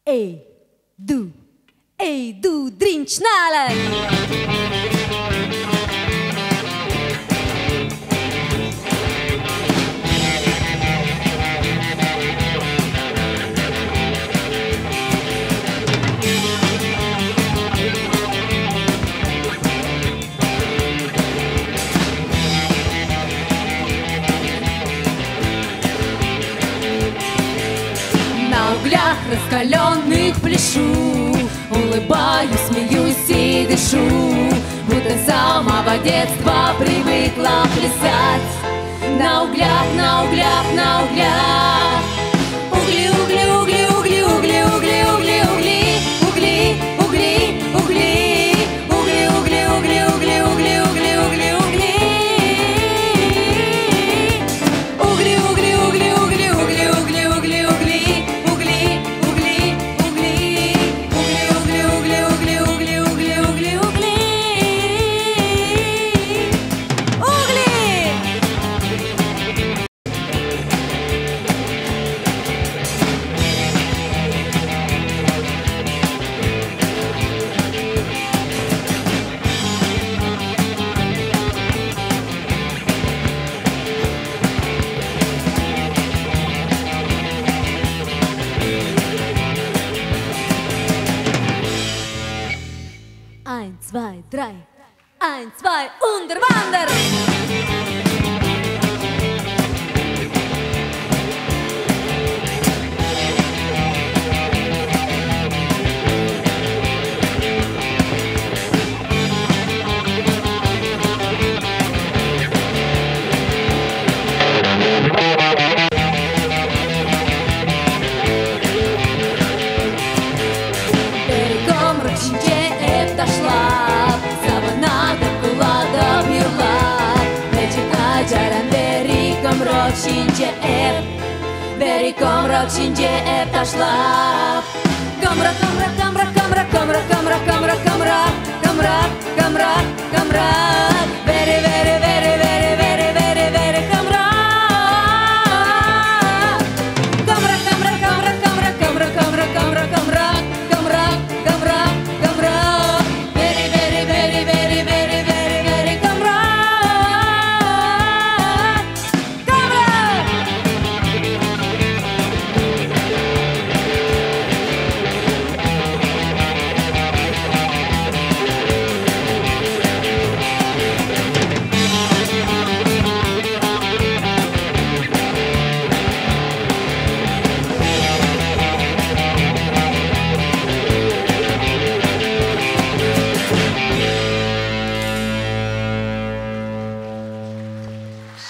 Ей, ду, дринчнале! На углях раскаленных пляшу, улыбаюсь, смеюсь и дышу, будто с самого детства привыкла плясать. На углях, на углях, на углях. Угли, угли, угли, угли, угли, угли, угли, угли, угли, угли, угли, угли, угли, угли, угли, угли, угли, угли, угли. Ein, zwei, drei. Ein, zwei, und Wander! Берегом рочинде пошла. Камра, камра, камра, камра, камра, камра, камра, камра, камра, камра, камра. Very, very